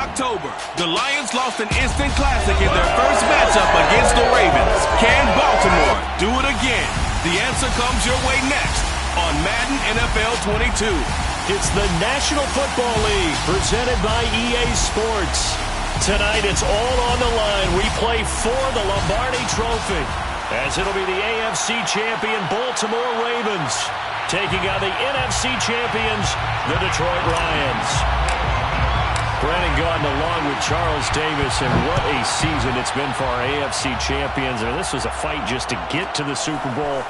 October, the Lions lost an instant classic in their first matchup against the Ravens. Can Baltimore do it again? The answer comes your way next on Madden NFL 22. It's the National Football League presented by EA Sports. Tonight it's all on the line. We play for the Lombardi Trophy, as it'll be the AFC champion Baltimore Ravens taking on the NFC champions, the Detroit Lions. Brandon Gaudin along with Charles Davis, and what a season it's been for our AFC champions. And this was a fight just to get to the Super Bowl.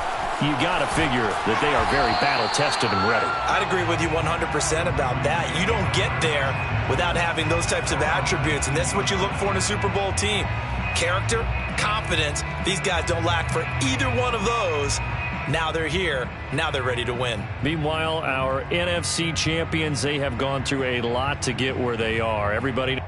You got to figure that they are very battle-tested and ready. I'd agree with you 100% about that. You don't get there without having those types of attributes, and that's what you look for in a Super Bowl team. Character, confidence. These guys don't lack for either one of those. Now they're here. Now they're ready to win. Meanwhile, our NFC champions, they have gone through a lot to get where they are. Everybody...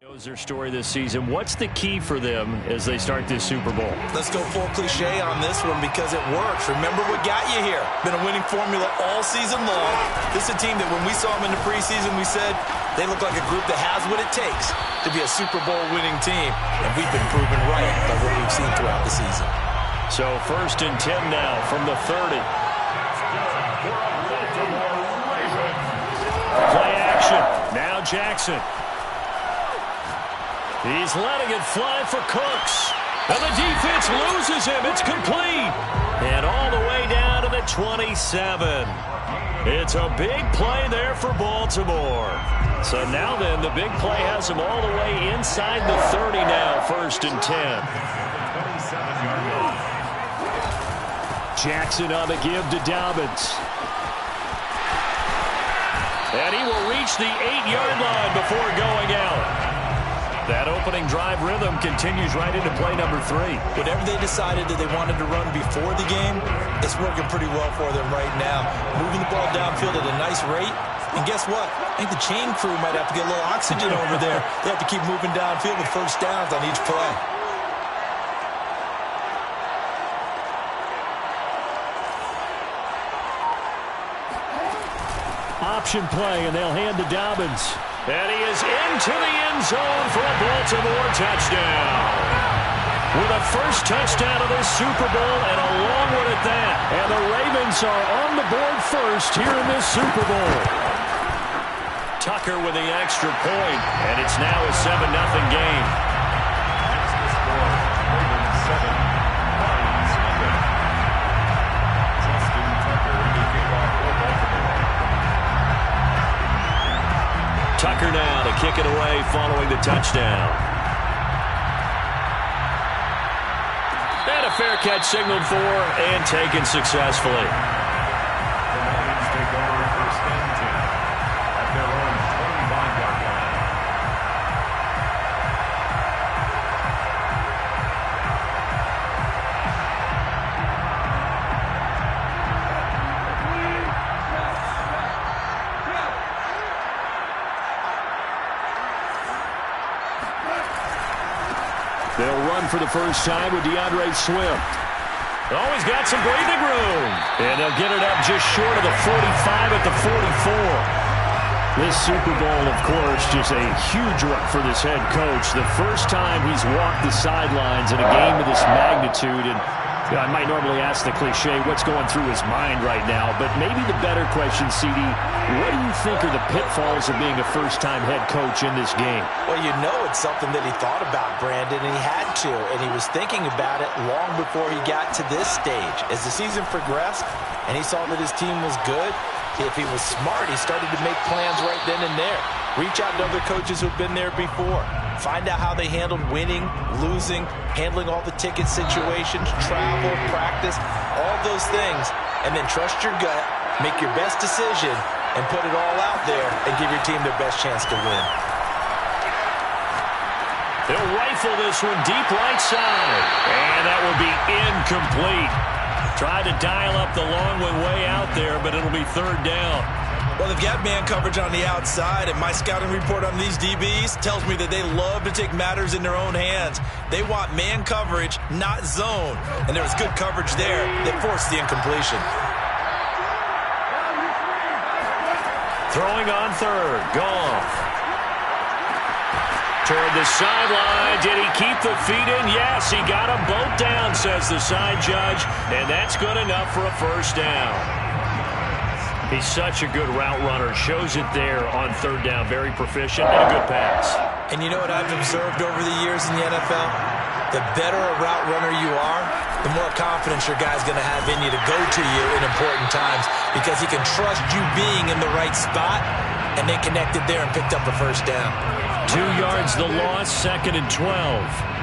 knows their story this season. What's the key for them as they start this Super Bowl? Let's go full cliche on this one because it works. Remember what got you here. Been a winning formula all season long. This is a team that when we saw them in the preseason, we said they look like a group that has what it takes to be a Super Bowl winning team. And we've been proven right by what we've seen throughout the season. So 1st and 10 now from the 30. Play action. Now Jackson. He's letting it fly for Cooks. And the defense loses him. It's complete. And all the way down to the 27. It's a big play there for Baltimore. So now then, the big play has him all the way inside the 30 now, 1st and 10. Jackson on the give to Dobbins. And he will reach the 8-yard line before going out. That opening drive rhythm continues right into play number 3. Whatever they decided that they wanted to run before the game, it's working pretty well for them right now. Moving the ball downfield at a nice rate. And guess what? I think the chain crew might have to get a little oxygen over there. They have to keep moving downfield with first downs on each play. Option play, and they'll hand to Dobbins. And he is into the end zone for a Baltimore touchdown. With a first touchdown of this Super Bowl, and a long one at that. And the Ravens are on the board first here in this Super Bowl. Tucker with the extra point, and it's now a 7-0 game. Tucker now to kick it away following the touchdown. And a fair catch signaled for and taken successfully. They'll run for the first time with DeAndre Swift. Oh, he's got some breathing room. And they'll get it up just short of the 45 at the 44. This Super Bowl, of course, just a huge one for this head coach. The first time he's walked the sidelines in a game of this magnitude. And I might normally ask the cliche, what's going through his mind right now? But maybe the better question, CD, what do you think are the pitfalls of being a first-time head coach in this game? Well, you know it's something that he thought about, Brandon, and he had to. And he was thinking about it long before he got to this stage. As the season progressed and he saw that his team was good, if he was smart, he started to make plans right then and there. Reach out to other coaches who've been there before. Find out how they handled winning, losing, handling all the ticket situations, travel, practice, all those things. And then trust your gut, make your best decision, and put it all out there and give your team their best chance to win. They'll rifle this one deep right side. And that will be incomplete. Tried to dial up the long one way out there, but it'll be third down. Well, they've got man coverage on the outside, and my scouting report on these DBs tells me that they love to take matters in their own hands. They want man coverage, not zone. And there was good coverage there that forced the incompletion. Throwing on third. Goff. Toward the sideline. Did he keep the feet in? Yes, he got them both down, says the side judge. And that's good enough for a first down. He's such a good route runner. Shows it there on third down. Very proficient and a good pass. And you know what I've observed over the years in the NFL? The better a route runner you are, the more confidence your guy's going to have in you to go to you in important times because he can trust you being in the right spot, and they connected there and picked up a first down. 2 yards the loss, 2nd and 12.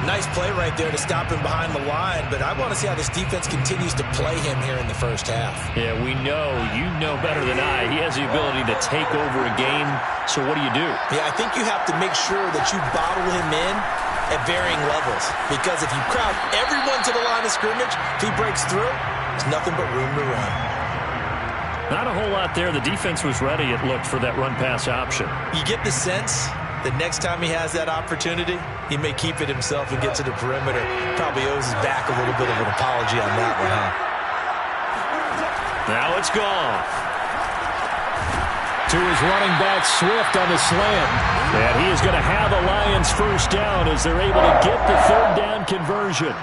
Nice play right there to stop him behind the line, but I want to see how this defense continues to play him here in the first half. Yeah, we know. You know better than I. He has the ability to take over a game, so what do you do? Yeah, I think you have to make sure that you bottle him in at varying levels, because if you crowd everyone to the line of scrimmage, if he breaks through, there's nothing but room to run. Not a whole lot there. The defense was ready, it looked, for that run-pass option. You get the sense that next time he has that opportunity, he may keep it himself and get to the perimeter. Probably owes his back a little bit of an apology on that one, huh? Now it's Goff. To his running back, Swift on the slant. And he is going to have a Lions first down as they're able to get the third down conversion.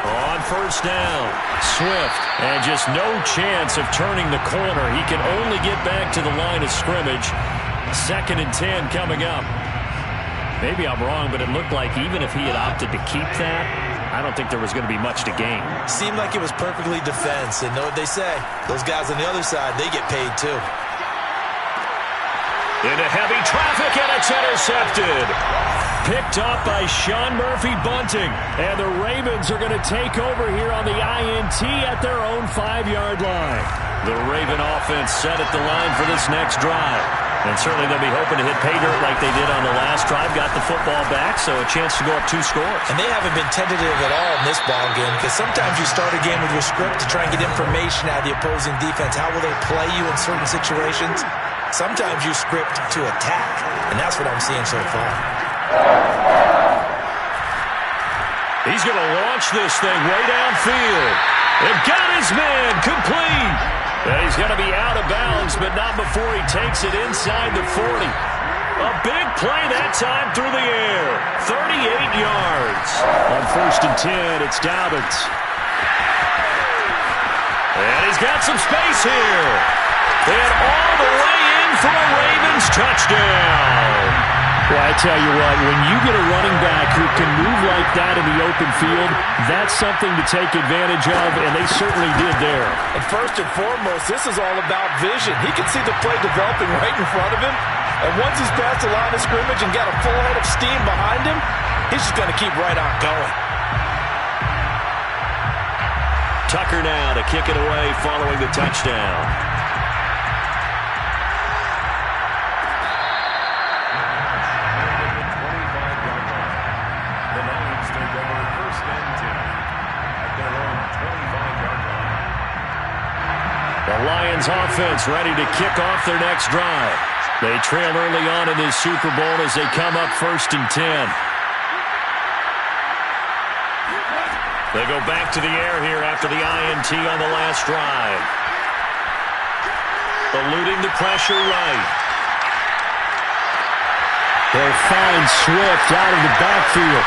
On first down, Swift, and just no chance of turning the corner. He can only get back to the line of scrimmage. 2nd and 10 coming up. Maybe I'm wrong, but it looked like even if he had opted to keep that, I don't think there was going to be much to gain. Seemed like it was perfectly defense, and know what they say. Those guys on the other side, they get paid too. Into heavy traffic, and it's intercepted. Picked up by Sean Murphy-Bunting. And the Ravens are going to take over here on the INT at their own 5-yard line. The Raven offense set at the line for this next drive. And certainly they'll be hoping to hit pay dirt like they did on the last drive. Got the football back, so a chance to go up 2 scores. And they haven't been tentative at all in this ball game, because sometimes you start a game with your script to try and get information out of the opposing defense. How will they play you in certain situations? Sometimes you script to attack, and that's what I'm seeing so far. He's going to launch this thing way downfield. And got his man complete. And he's going to be out of bounds, but not before he takes it inside the 40. A big play that time through the air. 38 yards. On 1st and 10, it's Dobbins. And he's got some space here. And all the way in for a Ravens touchdown. Well, I tell you what, when you get a running back who can move like that in the open field, that's something to take advantage of, and they certainly did there. And first and foremost, this is all about vision. He can see the play developing right in front of him, and once he's past the line of scrimmage and got a full head of steam behind him, he's just going to keep right on going. Tucker now to kick it away following the touchdown. The Lions offense ready to kick off their next drive. They trail early on in this Super Bowl as they come up 1st and 10. They go back to the air here after the INT on the last drive. Eluding the pressure right. They'll find Swift out of the backfield.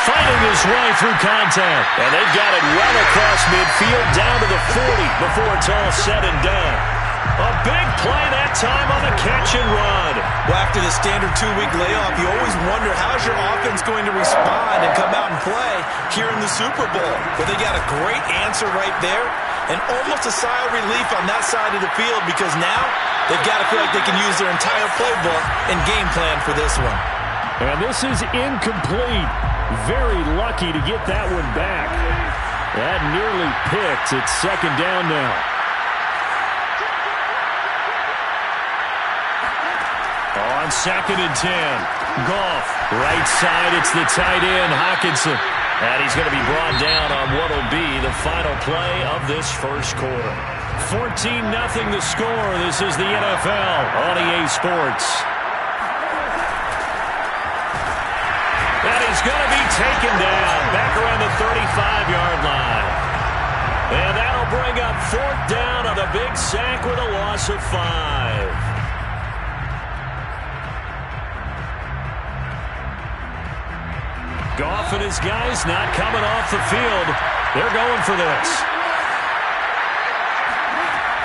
Fighting his way through contact. And they've got it well across midfield down to the 40 before it's all said and done. A big play that time on the catch and run. Well, after the standard 2-week layoff, you always wonder how's your offense going to respond and come out and play here in the Super Bowl. But they got a great answer right there and almost a sigh of relief on that side of the field because now they've got to feel like they can use their entire playbook and game plan for this one. And this is incomplete. Very lucky to get that one back. That nearly picked. It's second down now. On 2nd and 10. Goff, right side, it's the tight end, Hockenson. And he's going to be brought down on what will be the final play of this first quarter. 14-0 the score. This is the NFL on EA Sports. And he's going to be taken down back around the 35-yard line. And that'll bring up 4th down on a big sack with a loss of 5. Goff and his guys not coming off the field. They're going for this.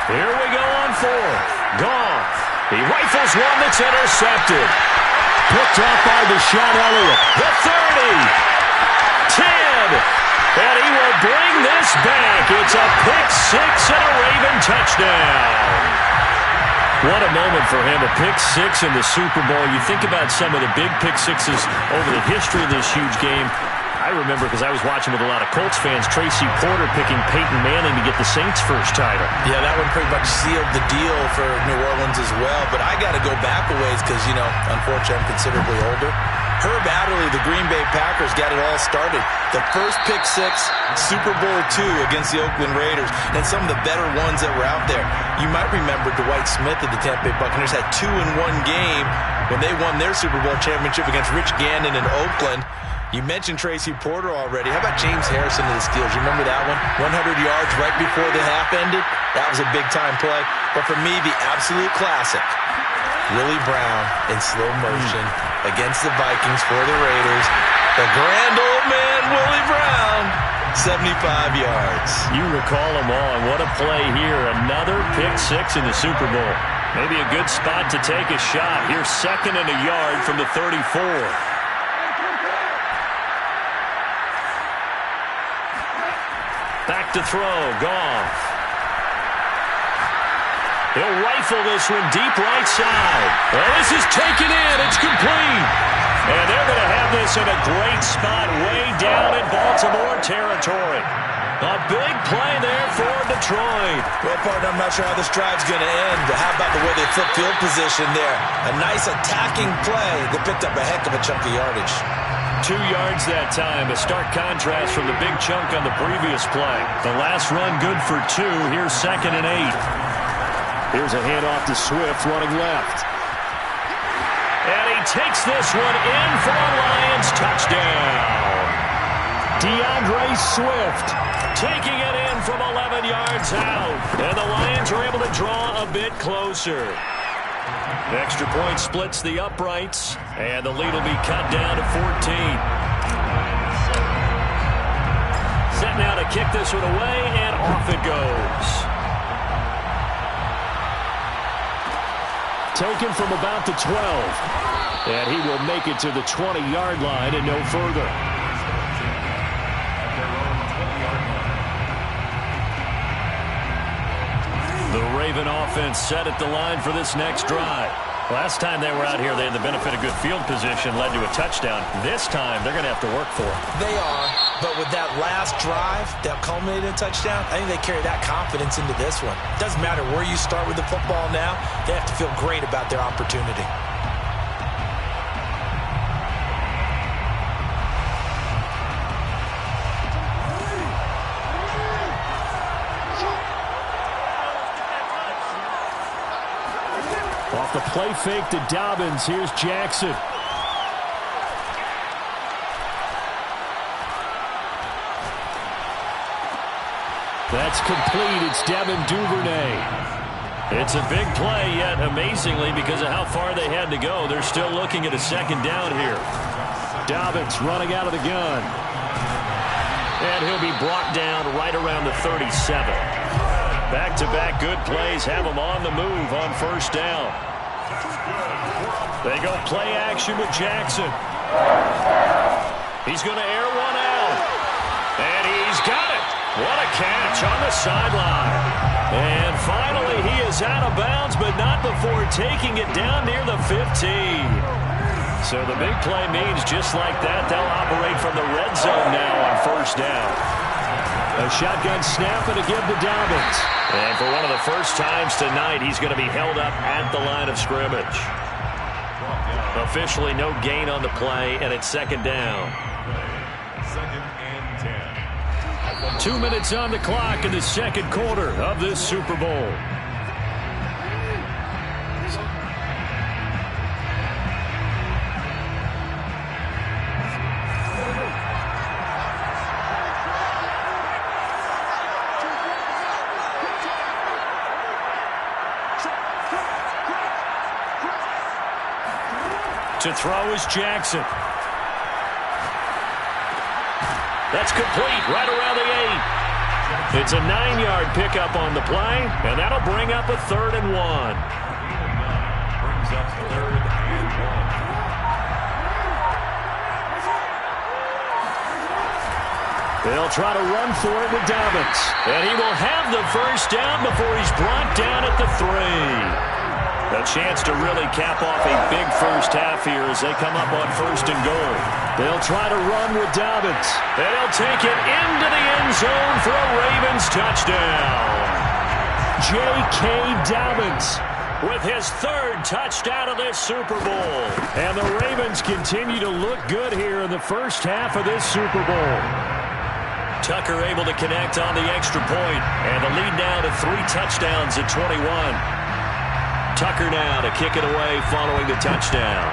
Here we go on 4th. Goff. He rifles one that's intercepted. Picked off by Deshaun Elliott. The 30. 10. And he will bring this back. It's a pick 6 and a Raven touchdown. What a moment for him, a pick 6 in the Super Bowl. You think about some of the big pick 6s over the history of this huge game. I remember because I was watching with a lot of Colts fans, Tracy Porter picking Peyton Manning to get the Saints' first title. Yeah, that one pretty much sealed the deal for New Orleans as well. But I got to go back a ways because, you know, unfortunately I'm considerably older. Herb Adderley, the Green Bay Packers, got it all started. The first pick 6, Super Bowl II against the Oakland Raiders, and some of the better ones that were out there. You might remember Dwight Smith of the Tampa Bay Buccaneers had 2 in one game when they won their Super Bowl championship against Rich Gannon in Oakland. You mentioned Tracy Porter already. How about James Harrison of the Steelers? You remember that one? 100 yards right before the half ended? That was a big-time play. But for me, the absolute classic, Willie Brown in slow motion against the Vikings for the Raiders. The grand old man, Willie Brown, 75 yards. You recall them all, and what a play here. Another pick 6 in the Super Bowl. Maybe a good spot to take a shot. Here's 2nd and a yard from the 34. Back to throw, Goff. He'll rifle this one deep right side. Well, this is taken in. It's complete. And they're going to have this in a great spot way down in Baltimore territory. A big play there for Detroit. Well, partner, I'm not sure how this drive's going to end, but how about the way they flip field position there? A nice attacking play that picked up a heck of a chunk of yardage. 2 yards that time, a stark contrast from the big chunk on the previous play. The last run good for 2. Here's 2nd and 8. Here's a handoff to Swift running left. And he takes this one in for a Lions touchdown. DeAndre Swift taking it in from 11 yards out. And the Lions are able to draw a bit closer. Extra point splits the uprights, and the lead will be cut down to 14. Set now to kick this one away, and off it goes. Taken from about the 12. And he will make it to the 20-yard line and no further. The Raven offense set at the line for this next drive. Last time they were out here, they had the benefit of good field position, led to a touchdown. This time, they're going to have to work for it. They are, but with that last drive that culminated in a touchdown, I think they carry that confidence into this one. Doesn't matter where you start with the football now, they have to feel great about their opportunity. Off the play fake to Dobbins, here's Jackson. That's complete. It's Devin Duvernay. It's a big play, yet amazingly, because of how far they had to go, they're still looking at a second down here. Dobbins running out of the gun. And he'll be brought down right around the 37. Back-to-back good plays have him on the move on first down. They go play action with Jackson. He's going to air one out. And he's got it. What a catch on the sideline. And finally he is out of bounds, but not before taking it down near the 15. So the big play means just like that, they'll operate from the red zone now on first down. A shotgun snap and a give to Dobbins. And for one of the first times tonight, he's going to be held up at the line of scrimmage. Officially no gain on the play, and it's second down. 2nd and 10. 2 minutes on the clock in the second quarter of this Super Bowl. To throw is Jackson. That's complete right around the 8. It's a 9-yard pickup on the play, and that'll bring up a 3rd and 1. Brings up 3rd and 1. They'll try to run for it with Dobbins. And he will have the first down before he's brought down at the 3. A chance to really cap off a big first half here as they come up on 1st and goal. They'll try to run with Dobbins. And he'll take it into the end zone for a Ravens touchdown. J.K. Dobbins with his 3rd touchdown of this Super Bowl. And the Ravens continue to look good here in the first half of this Super Bowl. Tucker able to connect on the extra point, and the lead now to 3 touchdowns at 21. Tucker now to kick it away following the touchdown.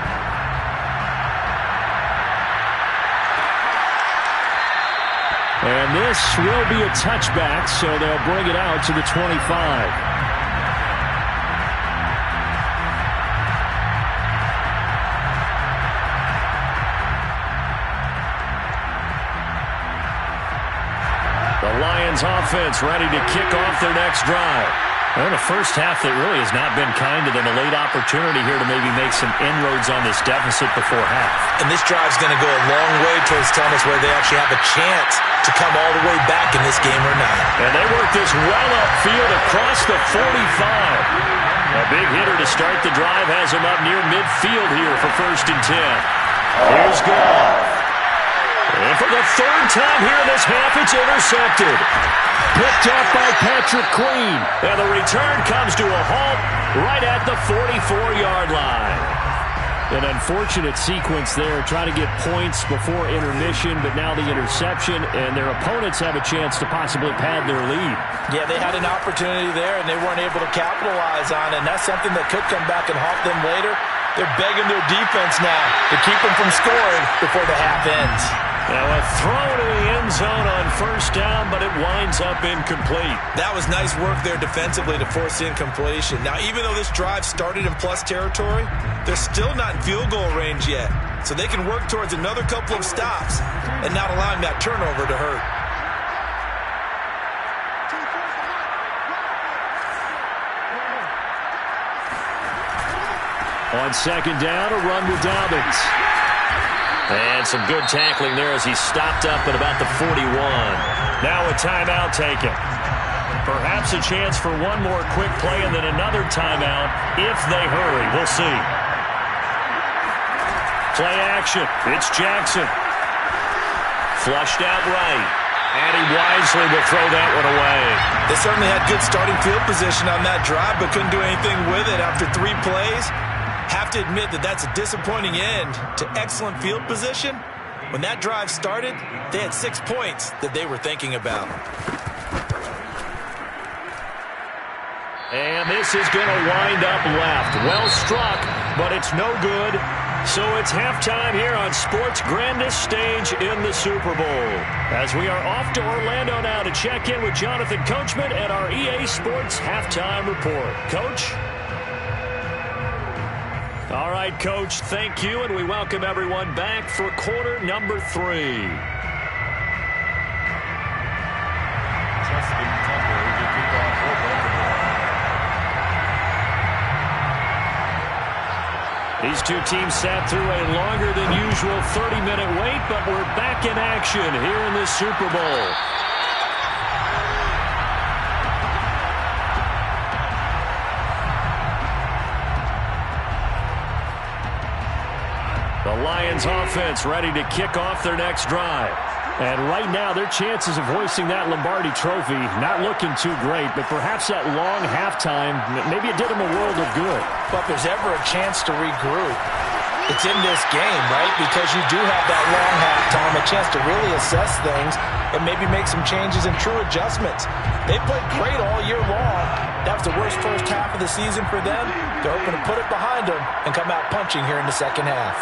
And this will be a touchback, so they'll bring it out to the 25. The Lions offense ready to kick off their next drive. Well, the first half that really has not been kind to them. A late opportunity here to maybe make some inroads on this deficit before half. And this drive's going to go a long way towards telling us whether they actually have a chance to come all the way back in this game or not. And they work this well upfield across the 45. A big hitter to start the drive has him up near midfield here for 1st and 10. Here's Goff. And for the 3rd time here in this half, it's intercepted. Picked up by Patrick Queen. And the return comes to a halt right at the 44-yard line. An unfortunate sequence there, trying to get points before intermission, but now the interception, and their opponents have a chance to possibly pad their lead. Yeah, they had an opportunity there, and they weren't able to capitalize on it, and that's something that could come back and haunt them later. They're begging their defense now to keep them from scoring before the half ends. Now a throw to the end zone on 1st down, but it winds up incomplete. That was nice work there defensively to force incompletion. Now, even though this drive started in plus territory, they're still not in field goal range yet. So they can work towards another couple of stops and not allowing that turnover to hurt. On 2nd down, a run with Dobbins. And some good tackling there as he stopped up at about the 41. Now a timeout taken. Perhaps a chance for one more quick play and then another timeout if they hurry. We'll see. Play action. It's Jackson. Flushed out right. And he wisely will throw that one away. They certainly had good starting field position on that drive, but couldn't do anything with it after 3 plays. Have to admit that that's a disappointing end to excellent field position. When that drive started, they had 6 points that they were thinking about. And this is going to wind up left. Well struck, but it's no good. So it's halftime here on sports' grandest stage in the Super Bowl. As we are off to Orlando now to check in with Jonathan Coachman and our EA Sports Halftime Report. Coach? All right, Coach, thank you, and we welcome everyone back for quarter number 3. These two teams sat through a longer than usual 30-minute wait, but we're back in action here in the Super Bowl. The Lions offense ready to kick off their next drive. And right now, their chances of hoisting that Lombardi trophy not looking too great, but perhaps that long halftime, maybe it did them a world of good. But if there's ever a chance to regroup, it's in this game, right? Because you do have that long halftime, a chance to really assess things and maybe make some changes and true adjustments. They played great all year long. That was the worst first half of the season for them. They're hoping to put it behind them and come out punching here in the second half.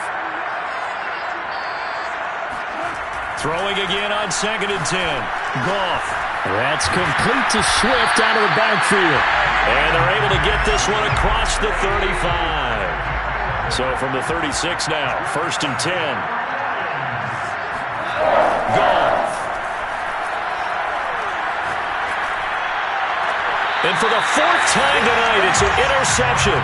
Throwing again on 2nd and 10. Goff. That's complete to Swift out of the backfield. And they're able to get this one across the 35. So from the 36 now, 1st and 10. Goff. And for the 4th time tonight, it's an interception.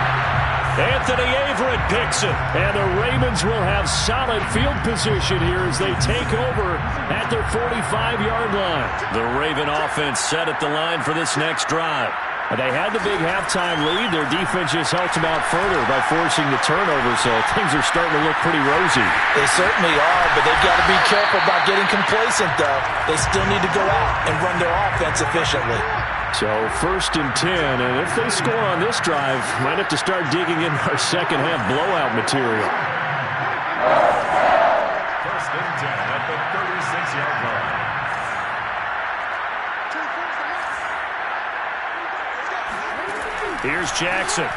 Anthony Averett picks it. And the Ravens will have solid field position here as they take over at their 45-yard line. The Raven offense set at the line for this next drive. They had the big halftime lead. Their defense just helped them out further by forcing the turnover, so things are starting to look pretty rosy. They certainly are, but they've got to be careful about getting complacent, though. They still need to go out and run their offense efficiently. So 1st and 10, and if they score on this drive, might have to start digging in our second half blowout material. 1st and 10 at the 36-yard line. Here's Jackson.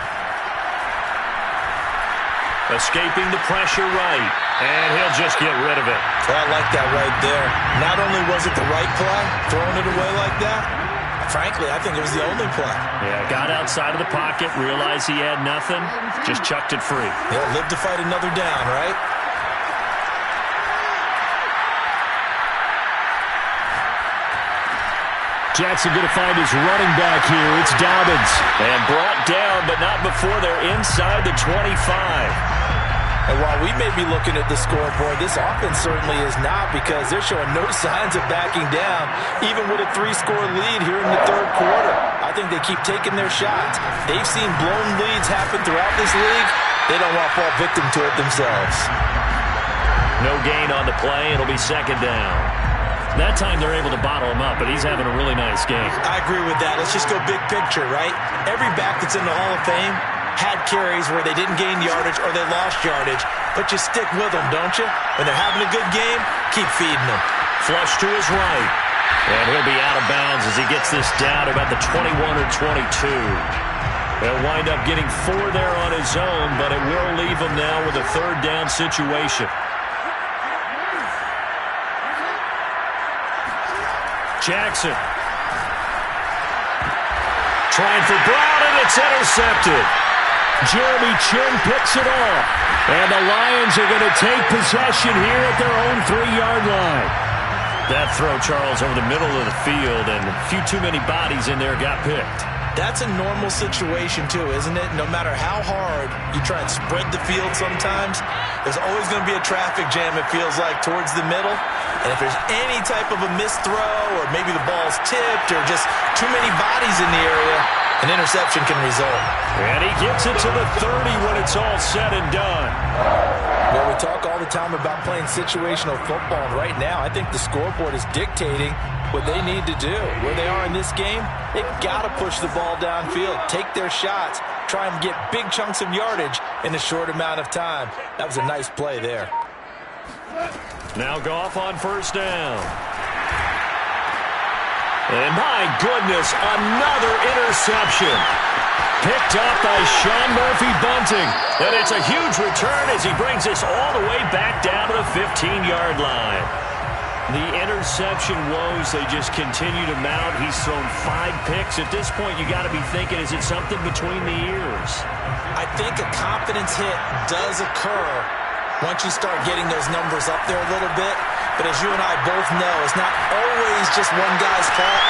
Escaping the pressure right, and he'll just get rid of it. Well, I like that right there. Not only was it the right play, throwing it away like that, frankly, I think it was the only play. Yeah, got outside of the pocket, realized he had nothing, just chucked it free. Yeah, live to fight another down, right? Jackson going to find his running back here. It's Dobbins. And brought down, but not before they're inside the 25. And while we may be looking at the scoreboard, this offense certainly is not, because they're showing no signs of backing down, even with a 3-score lead here in the 3rd quarter. I think they keep taking their shots. They've seen blown leads happen throughout this league. They don't want to fall victim to it themselves. No gain on the play. It'll be 2nd down. That time they're able to bottle him up, but he's having a really nice game. I agree with that. Let's just go big picture, right? Every back that's in the Hall of Fame had carries where they didn't gain yardage or they lost yardage, but you stick with them, don't you? When they're having a good game, keep feeding them. Flush to his right. And he'll be out of bounds as he gets this down about the 21 or 22. They'll wind up getting 4 there on his own, but it will leave him now with a 3rd down situation. Jackson. Trying for Brown, and it's intercepted. Jeremy Chin picks it off. And the Lions are going to take possession here at their own 3-yard line. That throw, Charles, over the middle of the field, and a few too many bodies in there got picked. That's a normal situation, too, isn't it? No matter how hard you try and spread the field sometimes, there's always going to be a traffic jam, it feels like, towards the middle. And if there's any type of a missed throw, or maybe the ball's tipped, or just too many bodies in the area, an interception can result. And he gets it to the 30 when it's all said and done. Well, we talk all the time about playing situational football, and right now I think the scoreboard is dictating what they need to do. Where they are in this game, they've got to push the ball downfield, take their shots, try and get big chunks of yardage in a short amount of time. That was a nice play there. Now Goff on 1st down. And my goodness, another interception. Picked up by Sean Murphy-Bunting. And it's a huge return as he brings this all the way back down to the 15-yard line. The interception woes, they just continue to mount. He's thrown 5 picks. At this point, you got to be thinking, is it something between the ears? I think a confidence hit does occur once you start getting those numbers up there a little bit. But as you and I both know, it's not always just one guy's fault.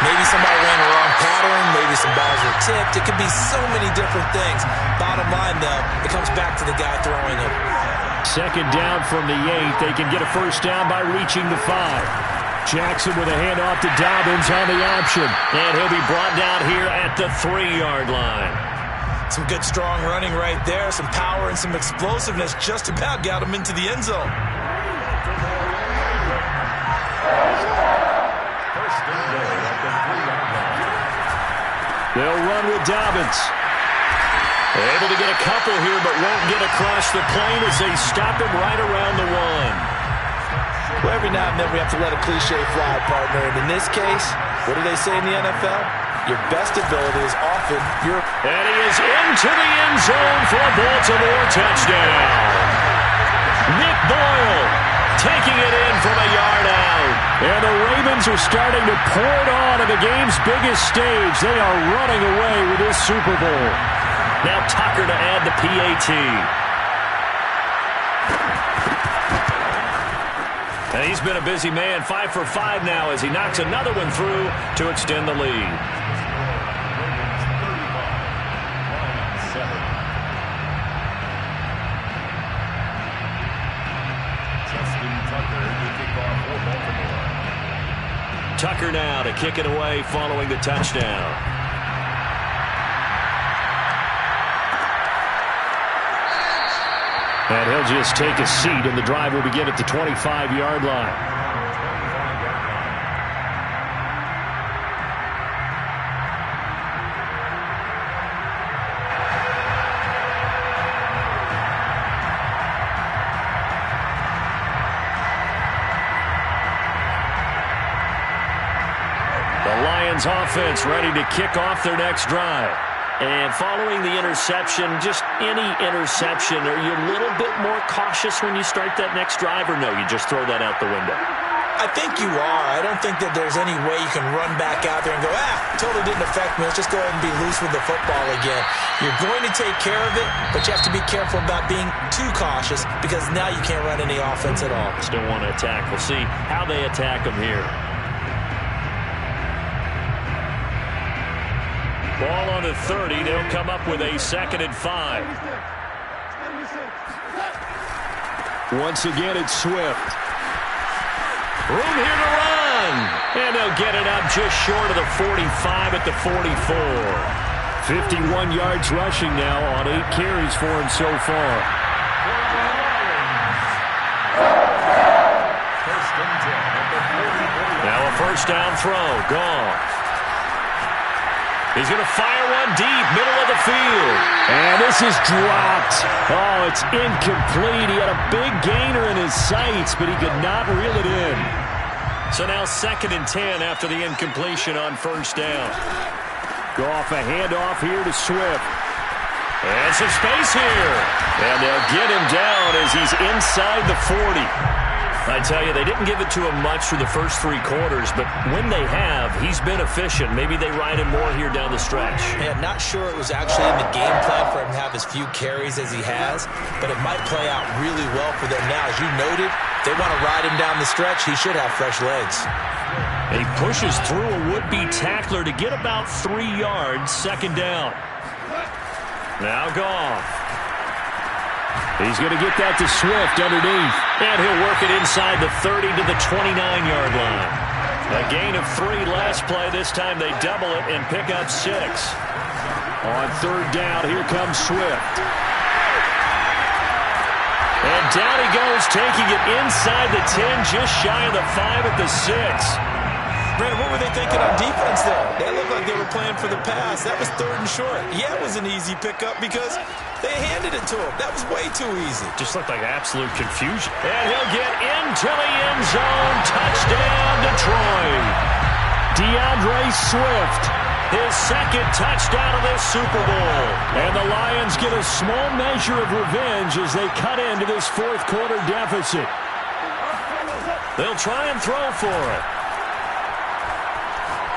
Maybe somebody ran a wrong pattern. Maybe some balls were tipped. It could be so many different things. Bottom line, though, it comes back to the guy throwing it. 2nd down from the 8. They can get a 1st down by reaching the 5. Jackson with a handoff to Dobbins on the option. And he'll be brought down here at the 3-yard line. Some good, strong running right there. Some power and some explosiveness just about got him into the end zone. They'll run with Dobbins. Able to get a couple here, but won't get across the plane as they stop him right around the 1. Well, every now and then we have to let a cliche fly, partner. And in this case, what do they say in the NFL? Your best ability is often your... And he is into the end zone for a Baltimore touchdown. Nick Boyle taking it in from a yard out. And the Ravens are starting to pour it on the game's biggest stage. They are running away with this Super Bowl. Now Tucker to add the PAT. And he's been a busy man, 5 for 5 now as he knocks another one through to extend the lead. Tucker now to kick it away following the touchdown. And he'll just take a seat, and the drive will begin at the 25-yard line. The Lions offense ready to kick off their next drive. And following the interception, just any interception, are you a little bit more cautious when you start that next drive, or no, you just throw that out the window? I think you are. I don't think that there's any way you can run back out there and go, totally didn't affect me. Let's just go ahead and be loose with the football again. You're going to take care of it, but you have to be careful about being too cautious because now you can't run any offense at all. Still want to attack. We'll see how they attack them here. Ball on the 30. They'll come up with a 2nd and 5. Once again, it's Swift. Room here to run. And they'll get it up just short of the 45 at the 44. 51 yards rushing now on 8 carries for him so far. Now a first down throw. Gone. He's going to fire one deep, middle of the field. And this is dropped. Oh, it's incomplete. He had a big gainer in his sights, but he could not reel it in. So now 2nd and 10 after the incompletion on first down. Goff a handoff here to Swift. And some space here. And they'll get him down as he's inside the 40. I tell you, they didn't give it to him much through the first 3 quarters, but when they have, he's been efficient. Maybe they ride him more here down the stretch. Yeah, not sure it was actually in the game plan for him to have as few carries as he has, but it might play out really well for them now. As you noted, they want to ride him down the stretch. He should have fresh legs. He pushes through a would-be tackler to get about 3 yards, 2nd down. Now Goff. He's going to get that to Swift underneath. And he'll work it inside the 30 to the 29-yard line. A gain of 3 last play. This time they double it and pick up 6. On 3rd down, here comes Swift. And down he goes, taking it inside the 10, just shy of the 5 at the 6. Brandon, what were they thinking on defense there? They looked like they were playing for the pass. That was 3rd and short. Yeah, it was an easy pickup because they handed it to him. That was way too easy. Just looked like absolute confusion. And he'll get into the end zone. Touchdown, Detroit. DeAndre Swift, his 2nd touchdown of this Super Bowl. And the Lions get a small measure of revenge as they cut into this 4th quarter deficit. They'll try and throw for it.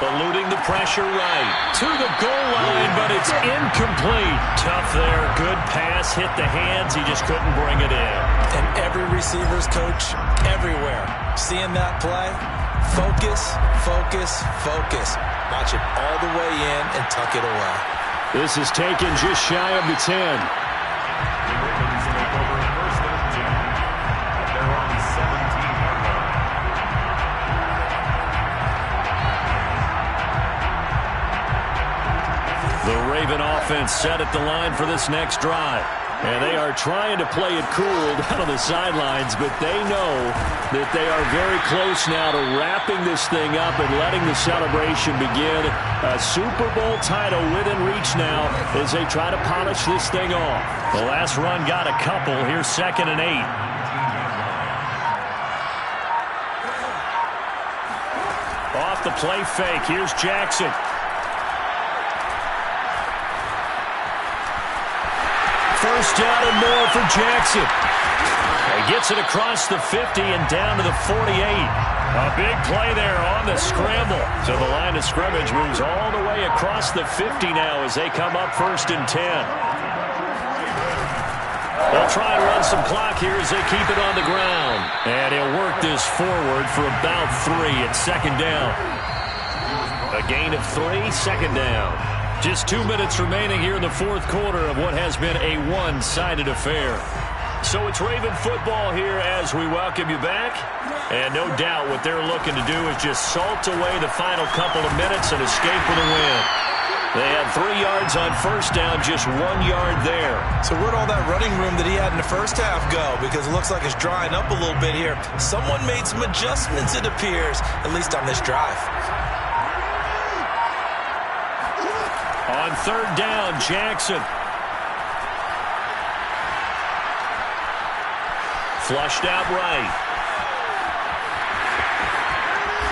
Eluding the pressure right to the goal line, but it's incomplete. Tough there. Good pass. Hit the hands. He just couldn't bring it in. And every receiver's coach everywhere. Seeing that play, focus, focus, focus. Watch it all the way in and tuck it away. This is taken just shy of the 10. The Raven offense offense set at the line for this next drive. And they are trying to play it cool down on the sidelines, but they know that they are very close now to wrapping this thing up and letting the celebration begin. A Super Bowl title within reach now as they try to polish this thing off. The last run got a couple. Here's 2nd and 8. Off the play fake. Here's Jackson. First down and more for Jackson. He gets it across the 50 and down to the 48. A big play there on the scramble. So the line of scrimmage moves all the way across the 50 now as they come up 1st and 10. They'll try and run some clock here as they keep it on the ground. And he'll work this forward for about 3 at 2nd down. A gain of 3, 2nd down. Just 2 minutes remaining here in the 4th quarter of what has been a one-sided affair. So it's Raven football here as we welcome you back. And no doubt what they're looking to do is just salt away the final couple of minutes and escape with a win. They had 3 yards on 1st down, just 1 yard there. So where'd all that running room that he had in the first half go? Because it looks like it's drying up a little bit here. Someone made some adjustments, it appears, at least on this drive. On 3rd down, Jackson. Flushed out right.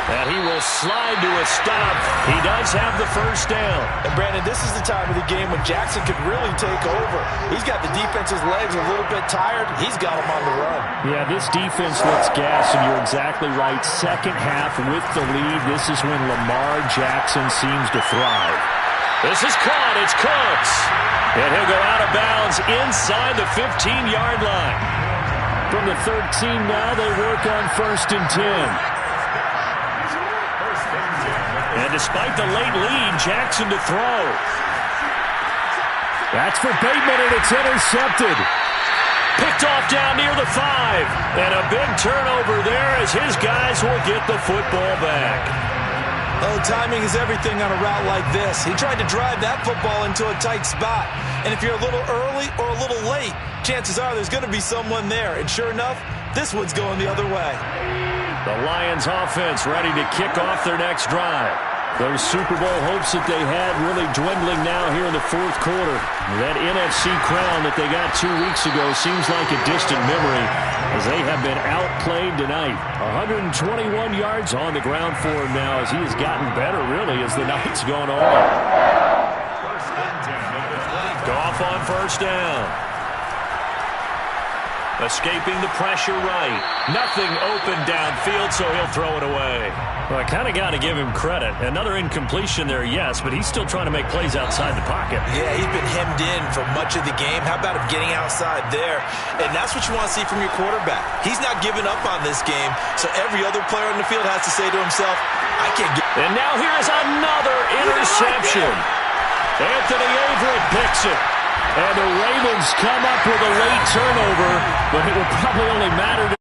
And he will slide to a stop. He does have the 1st down. And Brandon, this is the time of the game when Jackson could really take over. He's got the defense's legs a little bit tired. He's got them on the run. Yeah, this defense looks gas, and you're exactly right. 2nd half with the lead. This is when Lamar Jackson seems to thrive. This is caught. It's Cooks. And he'll go out of bounds inside the 15-yard line. From the 13 now, they work on 1st and 10. And despite the late lead, Jackson to throw. That's for Bateman, and it's intercepted. Picked off down near the 5. And a big turnover there as his guys will get the football back. Oh, timing is everything on a route like this. He tried to drive that football into a tight spot. And if you're a little early or a little late, chances are there's going to be someone there. And sure enough, this one's going the other way. The Lions offense ready to kick off their next drive. Those Super Bowl hopes that they had really dwindling now here in the 4th quarter. That NFC crown that they got 2 weeks ago seems like a distant memory as they have been outplayed tonight. 121 yards on the ground for him now as he has gotten better really as the night's gone on. Goff on 1st down. Escaping the pressure right. Nothing open downfield, so he'll throw it away. Well, I kind of got to give him credit. Another incompletion there, yes, but he's still trying to make plays outside the pocket. Yeah, he's been hemmed in for much of the game. How about him getting outside there? And that's what you want to see from your quarterback. He's not giving up on this game, so every other player on the field has to say to himself, I can't get... And now here's another interception. Anthony Averett picks it. And the Ravens come up with a late turnover, but it will probably only matter to